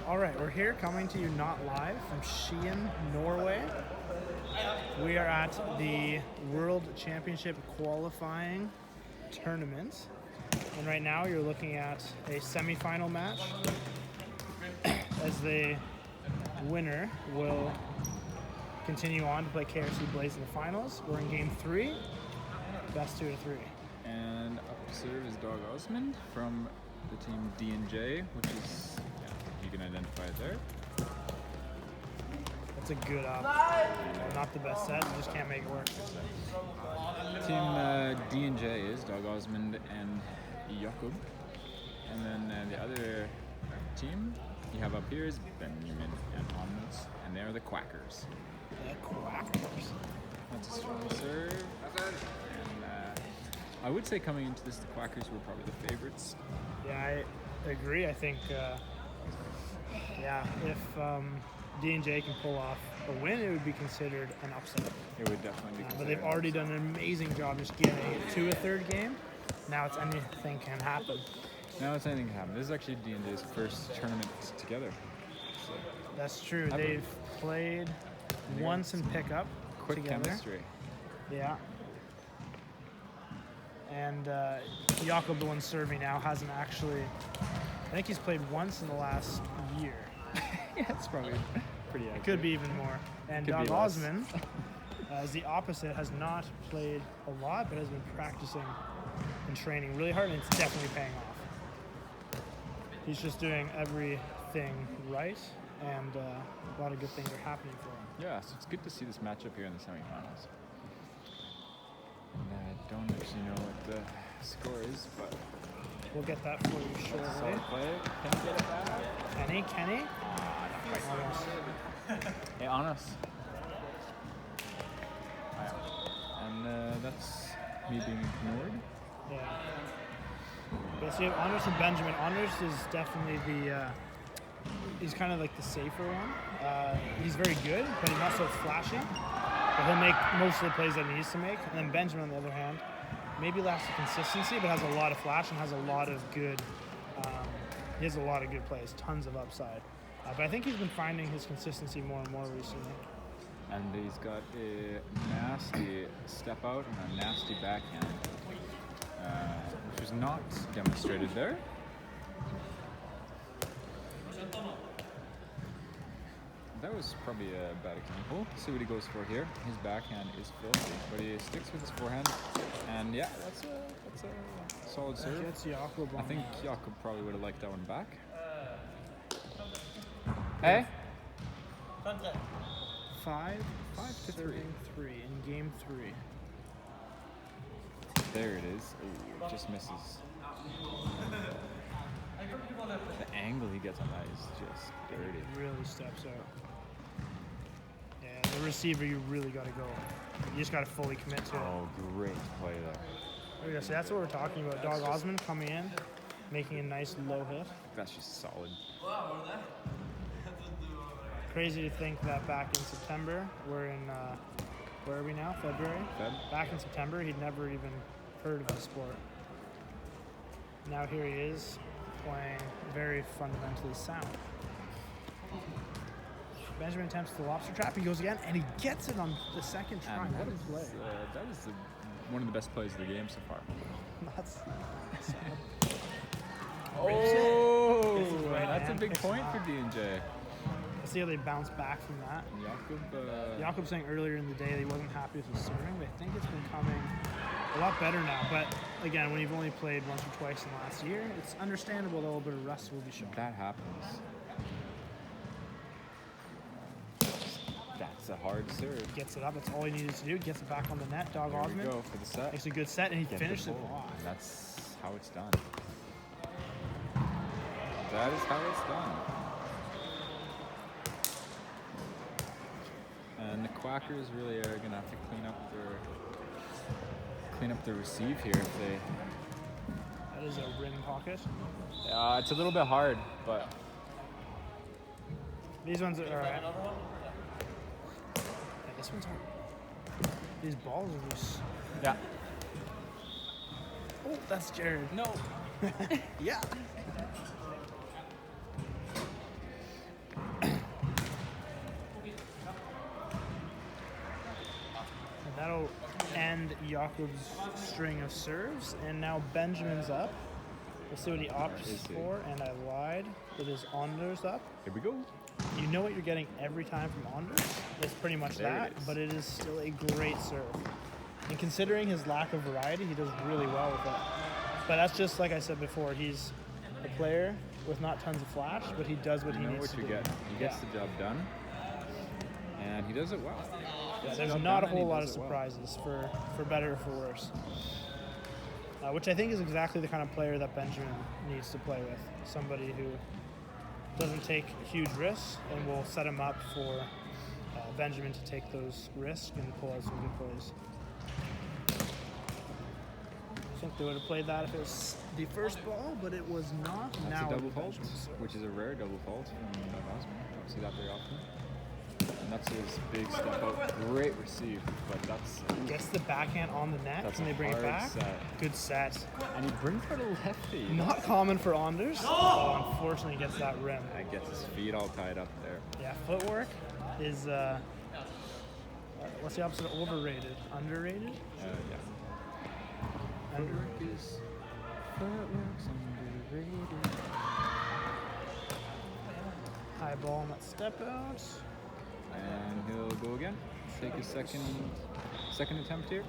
All right, we're here coming to you not live from Skien, Norway. We are at the World Championship qualifying tournament. And right now you're looking at a semifinal match as the winner will continue on to play KRC Blaze in the finals. We're in game 3, best 2 to 3. And up to serve is Dog Osmond from the team D&J, which is, you can identify it there. That's a good up. Not the best set, you just can't make it work. Team D&J is Dog Osmond and Jakob. And then the other team you have up here is Benjamin and Hans, and they are the Quackers. The Quackers. That's a strong serve. And I would say coming into this, the Quackers were probably the favorites. Yeah, I agree. I think, if D&J can pull off a win, it would be considered an upset. It would definitely be considered. But they've already done an amazing job just getting to a third game. Now it's anything can happen. Now it's anything can happen. This is actually D&J's first tournament together. So that's true. They've played once in pickup quick together. Chemistry. Yeah. And Jakob, the one serving now, hasn't actually... I think he's played once in the last year. Yeah, it's probably pretty accurate. It could be even more. And Dog Osmond, as the opposite, has not played a lot, but has been practicing and training really hard, and it's definitely paying off. He's just doing everything right, and a lot of good things are happening for him. Yeah, so it's good to see this matchup here in the semifinals. And I don't actually know what the score is, but we'll get that for you shortly. Solid play. Can you get it back? Kenny? Almost. Hey, on us. And that's me being ignored. Yeah. But so you have Anders and Benjamin. Anders is definitely he's kind of like the safer one. He's very good, but he's not so flashy. But he'll make most of the plays that he needs to make. And then Benjamin, on the other hand, maybe lacks the consistency, but has a lot of flash and has a lot of good. He has a lot of good plays, tons of upside. But I think he's been finding his consistency more and more recently. And he's got a nasty step out and a nasty backhand, which was not demonstrated there. That was probably a bad example. See what he goes for here. His backhand is filthy, but he sticks with his forehand. And yeah, that's a solid serve. I think Jakob probably would have liked that one back. Hey? 5 to 3 in game 3. There it is. Ooh, it just misses. The angle he gets on that is just dirty. It really steps out. Yeah, the receiver, you really got to go. You just got to fully commit to it. Oh, great play there. There we go. So that's what we're talking about. Dog Osmond coming in, making a nice low hit. That's just solid. Crazy to think that back in September, we're in, where are we now? February? Back in September, he'd never even heard of the sport. Now here he is, playing very fundamentally sound. Benjamin attempts the lobster trap, he goes again, and he gets it on the second try. What a play. That was one of the best plays of the game so far. That's that's a big point for D&J. Let's see how they bounce back from that. Jakob saying earlier in the day that he wasn't happy with his serving, but I think it's becoming a lot better now. But again, when you've only played once or twice in the last year, it's understandable that a little bit of rust will be shown. That happens. That's a hard serve. Gets it up. That's all he needed to do. Gets it back on the net. Dog Osmond. There we go for the set. Makes a good set, and he finished it off. And that's how it's done. That is how it's done. And the Quackers really are going to have to clean up their receive here if they... That is a rim pocket. It's a little bit hard, but... These ones are... Yeah, this one's hard. These balls are loose. Yeah. Oh, that's Jared. No. Yeah. Jakob's string of serves, and now Benjamin's up. We'll see what he opts for, and I lied. It is Anders up. Here we go. You know what you're getting every time from Anders. It's pretty much that, but it is still a great serve. And considering his lack of variety, he does really well with it. But that's just like I said before. He's a player with not tons of flash, but he does what he needs to do. He gets the job done, and he does it well. Yeah, there's not a whole lot of surprises for better or for worse. Which I think is exactly the kind of player that Benjamin needs to play with. Somebody who doesn't take huge risks and will set him up for Benjamin to take those risks and pull out some good plays. I think they would have played that if it was the first ball, but it was not. That's now a double fault, which is a rare double fault from Osman. Don't see that very often. And that's his big step out. Great receive, but that's... Gets the backhand on the net. Can they bring it back? Good set. And he brings for the lefty. Not common for Anders. Oh, unfortunately, he gets that rim. That gets his feet all tied up there. Yeah, footwork is... what's the opposite of overrated? Underrated? Yeah. Footwork's underrated. High ball on that step out. And he'll go again. Take his second attempt here.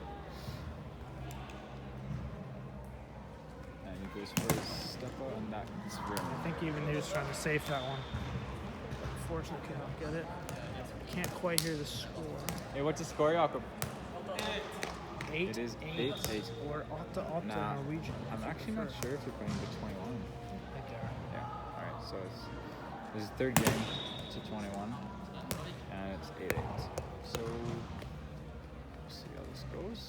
And he goes for his step out, and that's rim. I think even he was trying to safe that one. Unfortunately, cannot get it. Can't quite hear the score. Hey, what's the score, Jakob? 8-8. It is 8-8. Or 8-8 Norwegian. I'm actually not sure if they're playing the 21. I think they are. Yeah. All right. So this is third game to 21, and it's 8-8. So let's see how this goes.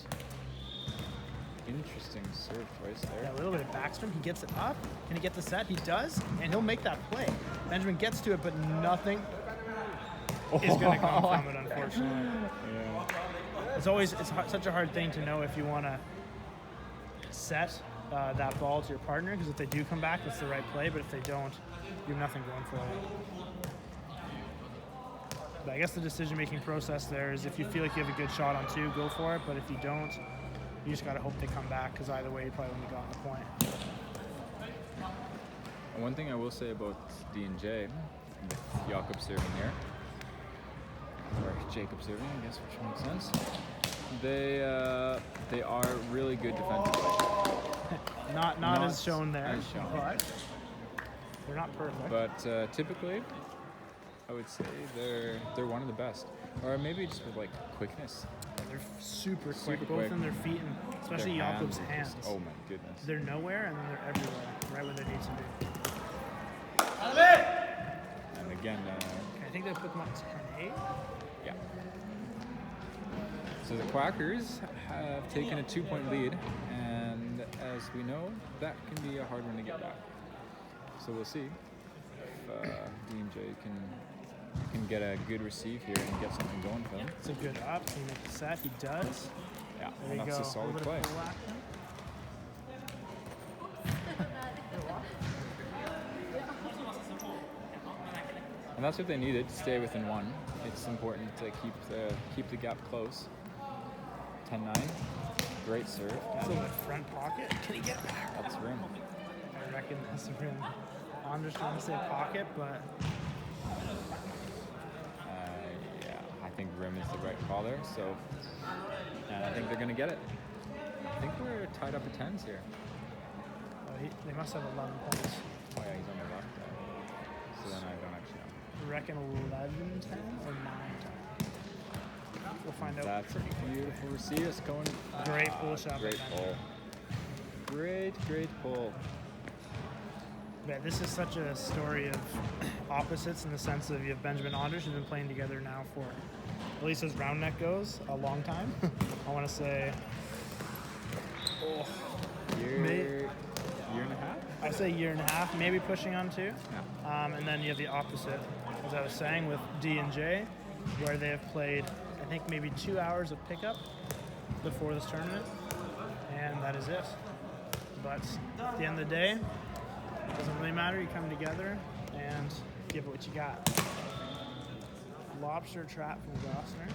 Interesting serve choice there. Yeah, a little bit of backstrom. He gets it up. Can he get the set? He does, and he'll make that play. Benjamin gets to it, but nothing is going to come from it, unfortunately. Yeah. It's such a hard thing to know if you want to set that ball to your partner, because if they do come back, it's the right play, but if they don't, you have nothing going for it. But I guess the decision-making process there is if you feel like you have a good shot on two, go for it, but if you don't, you just got to hope they come back, because either way, you probably wouldn't have gotten the point. And one thing I will say about D&J, with Jakob serving here, or Jacob serving, I guess, which makes sense. They are really good defensively. not as shown there, as shown. But they're not perfect. But typically, I would say they're one of the best, or maybe just with like quickness. They're super quick, both in their feet and especially Jakob's hands. Oh my goodness! They're nowhere and then they're everywhere, right where they need to be. And again, I think they put them on 10-8. Yeah. So the Quackers have taken a 2-point lead, and as we know, that can be a hard one to get back. So we'll see if D&J can get a good receive here and get something going for him. It's a good up. Can he make the set? He does. Yeah, there and you that's go. a solid play. And that's what they needed, to stay within one. It's important to keep the gap close. 10-9, great serve. That's in the front pocket. Can he get back? That's rim. I reckon that's rim. I'm just trying to say pocket, but... Yeah, I think rim is the right call there, so... And I think they're going to get it. I think we're tied up at 10s here. They must have 11 points. Oh yeah, he's on the left. So then I don't actually know. You reckon 11-10 or 9-10? We'll find out. That's a beautiful receive. It's going. Great pull shot. Great pull. Great pull. Yeah, this is such a story of opposites in the sense of you have Benjamin and Anders who've been playing together now for, at least as round net goes, a long time. I want to say, year and a half? I say year and a half, maybe pushing on 2. Yeah. And then you have the opposite, as I was saying, with D&J, where they have played, I think, maybe 2 hours of pickup before this tournament, and that is it. But at the end of the day, it doesn't really matter. You come together and give it what you got. Lobster trap from Gossner.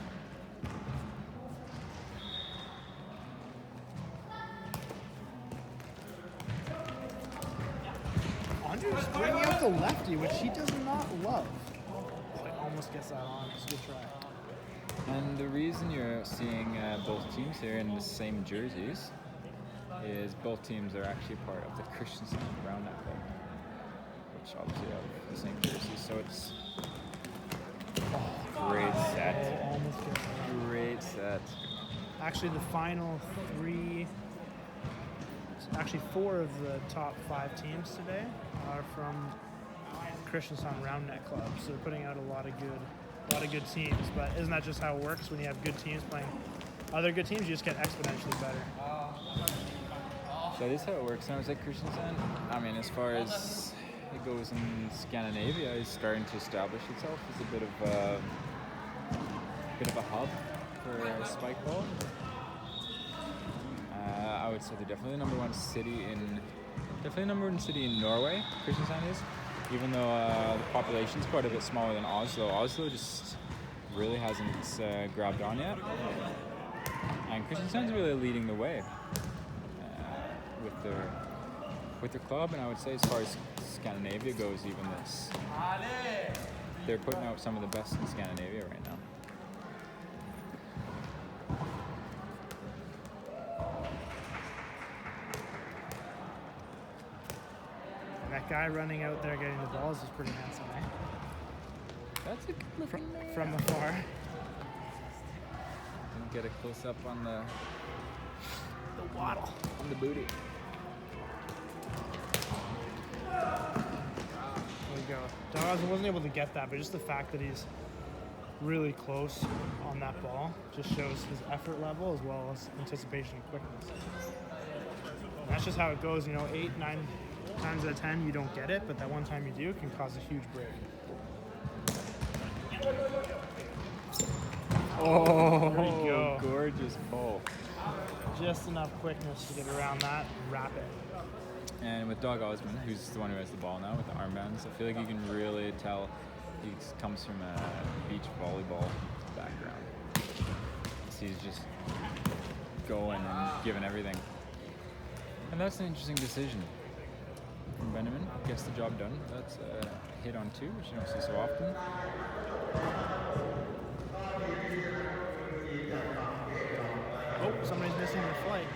Anders bringing out the lefty, which he does not love. But almost gets that on. It's a good try. And the reason you're seeing both teams here in the same jerseys is both teams are actually part of the Christensen Round Net Club, which obviously have the same jerseys. So it's great set. Almost gets that on. Great set. Actually, the final three, actually 4 of the top 5 teams today are from Christensen Round Net Club. So they're putting out a lot of good teams. But isn't that just how it works when you have good teams playing other good teams? You just get exponentially better. That is how it works. And I was like Christensen. I mean, as far as it goes in Scandinavia, is starting to establish itself as a bit of a hub for spike ball. I would say they're definitely the number one city in Norway. Kristiansand is, even though the population is quite a bit smaller than Oslo. Oslo just really hasn't grabbed on yet, and Kristiansand's really leading the way with their club. And I would say, as far as Scandinavia goes, even this, they're putting out some of the best in Scandinavia right now. That guy running out there getting the balls is pretty handsome, eh? That's a good looking man. From afar. Didn't get a close up on the waddle. On the booty. There we go. Dawes wasn't able to get that, but just the fact that he's really close on that ball just shows his effort level as well as anticipation and quickness. And that's just how it goes, 8, 9 times out of 10 you don't get it, but that one time you do, it can cause a huge break. Oh, there you go. Gorgeous ball. Just enough quickness to get around that and wrap it. And with Doug Osmond, who's the one who has the ball now with the armbands, I feel like you can really tell he comes from a beach volleyball background. So he's just going and giving everything. And that's an interesting decision from Benjamin. Gets the job done. That's a hit on 2, which you don't see so often. Oh, somebody's missing their flight.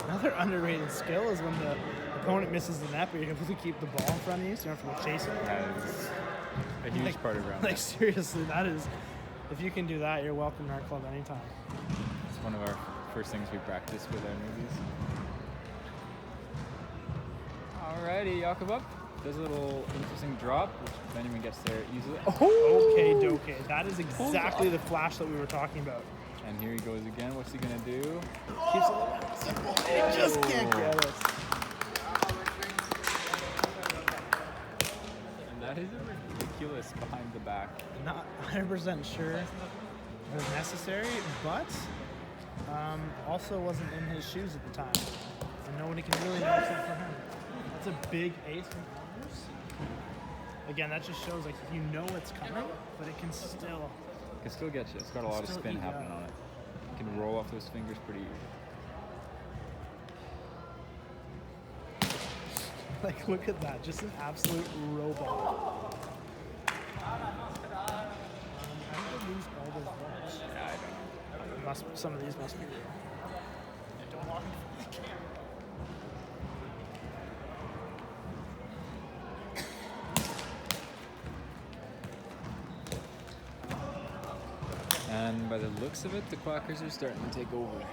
Another underrated skill is when the opponent misses the net, but you're able to keep the ball in front of you, so you don't have to go chasing it. That is a huge part of round. Like, seriously, that is, if you can do that, you're welcome to our club anytime. It's one of our first things we practice with our newbies. Alrighty, Jakob up. Does a little interesting drop, which Benjamin gets there easily. Oh! Okay, doke. That is exactly the flash that we were talking about. And here he goes again. What's he gonna do? Keeps it a little simple. He just can't get it. And that is ridiculous behind the back. Not 100% sure it was necessary, but also wasn't in his shoes at the time. And nobody can really know except for him. That's a big ace from Anders. Again, that just shows like you know it's coming, but it can still get you. It's got a lot of spin happening on it. You can roll off those fingers pretty easy. Like, look at that. Just an absolute robot. How did they lose all those balls? Yeah, I don't know. Some of these must be real. I don't want the camera. And by the looks of it, the Quackers are starting to take over.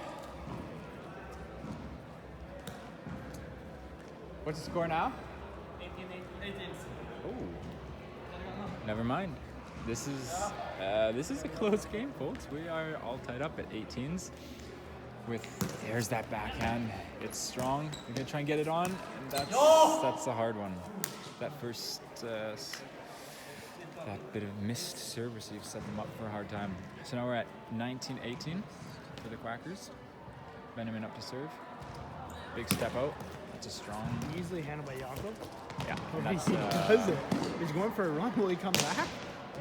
What's the score now? 18. Oh, never mind. This is a close game, folks. We are all tied up at 18s. There's that backhand. It's strong. They're gonna try and get it on, and that's the hard one. That first that bit of missed service, you've set them up for a hard time. So now we're at 19-18 for the Quackers. Benjamin up to serve. Big step out. That's a strong. Easily handled by Jakob. Yeah. What do you see? Does it? He's going for a run. Will he come back?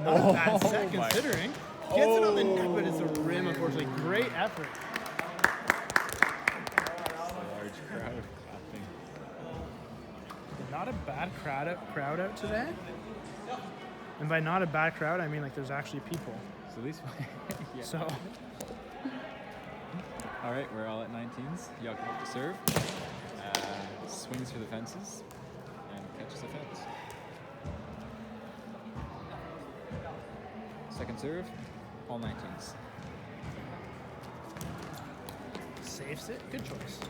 Not a bad set my. considering. Gets it on the net, but it's a rim, unfortunately. Great effort. Large crowd clapping. Not a bad crowd out today. And by not a bad crowd, I mean like there's actually people. So these. Yeah. So. All right, we're all at 19s. Jakob up to serve. Swings for the fences and catches the fence. Second serve, all 19s. Saves it. Good choice.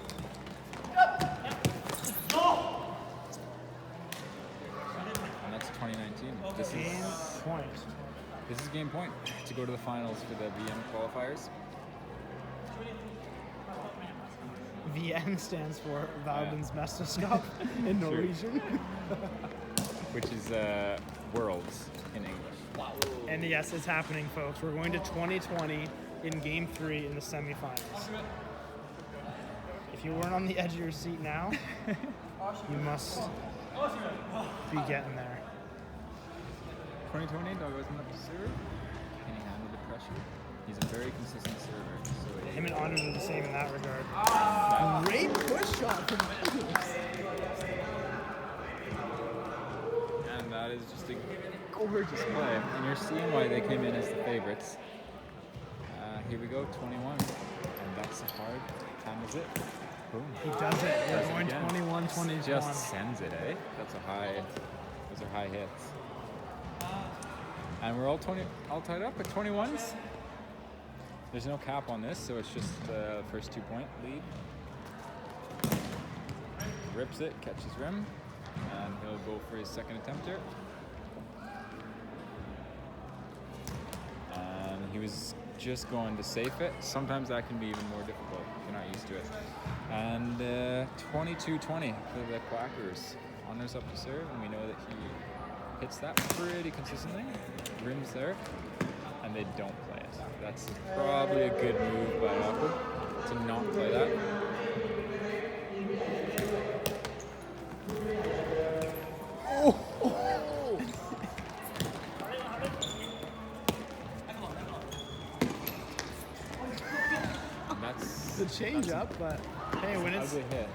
And that's 2019. This Game point. This is game point to go to the finals for the VM qualifiers. VN stands for Valden's Mesterskap in Norwegian. Which is Worlds in English. And yes, it's happening, folks. We're going to 2020 in Game 3 in the semifinals. If you weren't on the edge of your seat now, you must be getting there. 2020, Doug wasn't up to serve. Can he handle the pressure? He's a very consistent server. So Him and Anders are the same in that regard. Great push shot from Anders. And that is just a gorgeous play. And you're seeing why they came in as the favorites. Here we go, 21. And that's a hard time, is it? Boom. He does it. We're going again. 21, 21. Just sends it, eh? That's a high. Those are high hits. And we're all tied up at 21s. There's no cap on this, so it's just the first 2-point lead. Rips it, catches rim, and he'll go for his second attempt here. And he was just going to safe it. Sometimes that can be even more difficult if you're not used to it. And 22-20 for the Quackers. Honors up to serve, and we know that he hits that pretty consistently. Rims there, and they don't play it. That's probably a good move by Jakob to not play that. That's the change up, but hey, when it's ugly hit.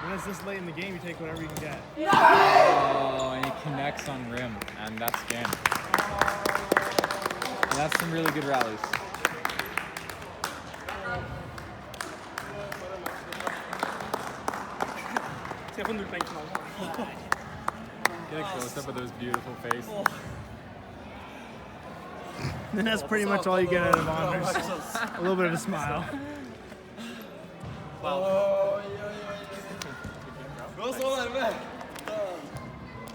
when it's this late in the game, you take whatever you can get. Oh, and he connects on rim, and that's game. And that's some really good rallies. Get a close up of those beautiful faces. And that's pretty much all you get out of Anders. A little bit of a smile. Wow.